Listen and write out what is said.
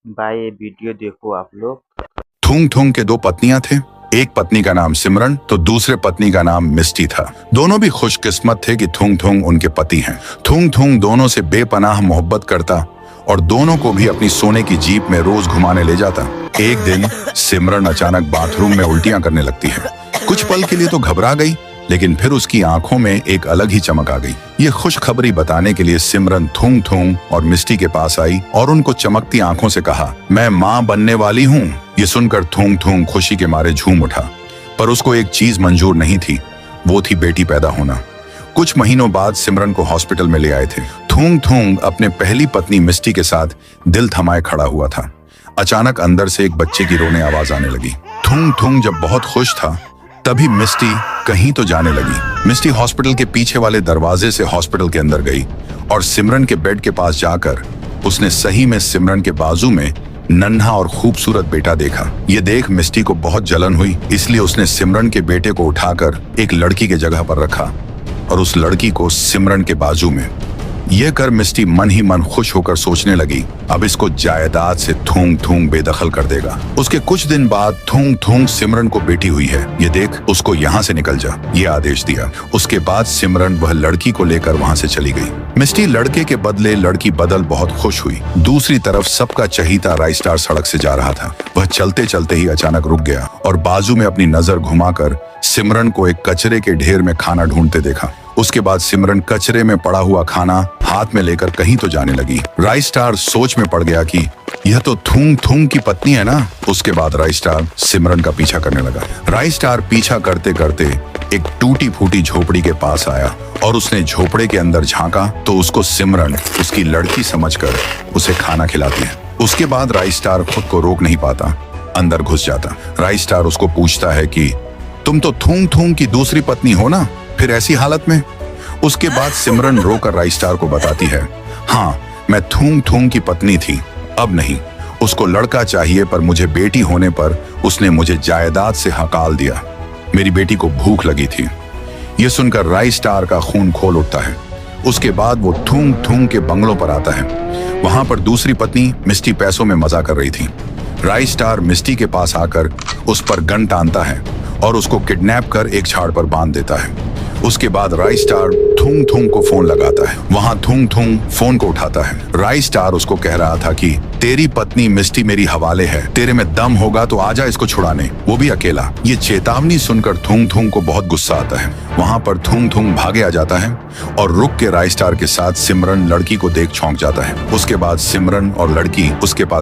भाई ये वीडियो देखो आप लोग। थूंग थूंग के दो पत्नियां थे। एक पत्नी का नाम सिमरन तो दूसरे पत्नी का नाम मिस्टी था। दोनों भी खुशकिस्मत थे कि थूंग थूंग उनके पति हैं। थूंग थूंग दोनों से बेपनाह मोहब्बत करता और दोनों को भी अपनी सोने की जीप में रोज घुमाने ले जाता। एक दिन सिमरन अचानक बाथरूम में उल्टियां करने लगती है। कुछ पल के लिए तो घबरा गई, लेकिन फिर उसकी आंखों में एक अलग ही चमक आ गई। ये खुशखबरी बताने के लिए सिमरन थूंग थूंग और मिस्टी के पास आई और उनको चमकती आंखों से कहा, मैं माँ बनने वाली हूँ। ये सुनकर थूंग थूंग खुशी के मारे झूम उठा, पर उसको एक चीज मंजूर नहीं थी, वो थी बेटी पैदा होना। कुछ महीनों बाद सिमरन को हॉस्पिटल में ले आए थे। थूंग थूंग अपने पहली पत्नी मिस्टी के साथ दिल थमाए खड़ा हुआ था। अचानक अंदर से एक बच्चे की रोने आवाज आने लगी। थूंग थूंग जब बहुत खुश था, तभी मिस्टी कहीं तो जाने लगी। मिस्टी हॉस्पिटल के पीछे वाले दरवाजे से हॉस्पिटल के अंदर गई और सिमरन के बेड के पास जाकर उसने सही में सिमरन के बाजू में नन्हा और खूबसूरत बेटा देखा। ये देख मिस्टी को बहुत जलन हुई, इसलिए उसने सिमरन के बेटे को उठाकर एक लड़की के जगह पर रखा और उस लड़की को सिमरन के बाजू में। यह कर मिस्टी मन ही मन खुश होकर सोचने लगी, अब इसको जायदाद से थूंग थूंग बेदखल कर देगा। उसके कुछ दिन बाद थूंग थूंग सिमरन को बेटी हुई है, ये देख उसको यहाँ से निकल जा, ये आदेश दिया। उसके बाद सिमरन वह लड़की को लेकर वहाँ से चली गई। मिस्टी लड़के के बदले लड़की बदल बहुत खुश हुई। दूसरी तरफ सबका चहीता राइस्टार सड़क से जा रहा था। वह चलते चलते ही अचानक रुक गया और बाजू में अपनी नजर घुमाकर सिमरन को एक कचरे के ढेर में खाना ढूंढते देखा। उसके बाद सिमरन कचरे में पड़ा हुआ खाना हाथ में लेकर कहीं तो जाने लगी। राइस्टार सोच में पड़ गया कि यह तो थूंग थूंग की पत्नी है ना। उसके बाद राइस्टार सिमरन का पीछा करने लगा। राइस्टार पीछा करते करते एक टूटी फूटी झोपड़ी के पास आया और उसने झोपड़े के अंदर झांका तो उसको सिमरन उसकी लड़की समझकर उसे खाना खिलाती है। उसके बाद राइस्टार खुद को रोक नहीं पाता, अंदर घुस जाता। राइस्टार उसको पूछता है कि तुम तो थूंग थूंग की दूसरी पत्नी हो ना, फिर ऐसी हालत में। उसके बाद सिमरन रोकर राइस्टार को बताती है, हाँ मैं थूंग थूंग की पत्नी थी, अब नहीं। उसको लड़का चाहिए, पर मुझे बेटी होने पर उसने मुझे जायदाद से हकाल दिया। मेरी बेटी को भूख लगी थी। यह सुनकर राइस्टार का खून खोल उठता है। उसके बाद वो थूंग थूंग के बंगलों पर आता है। वहां पर दूसरी पत्नी मिस्टी पैसों में मजा कर रही थी। राइस्टार मिस्टी के पास आकर उस पर गन तानता है और उसको किडनैप कर एक झाड़ पर बांध देता है। उसके बाद राइस्टार थूंग थूंग को फोन लगाता है। वहां थूंग थूंग फोन को उठाता है। राइस्टार उसको कह रहा था कि तेरी पत्नी मिस्टी मेरी हवाले है, तेरे में दम होगा तो आजा इसको छुड़ाने, वो भी अकेला। ये चेतावनी सुनकर थूंग थूंग को बहुत गुस्सा आता है। वहां पर थूंग थूंग भागे आ जाता है और रुक के राइस्टार के साथ सिमरन लड़की को देख चौंक जाता है। उसके बाद सिमरन और लड़की उसके पास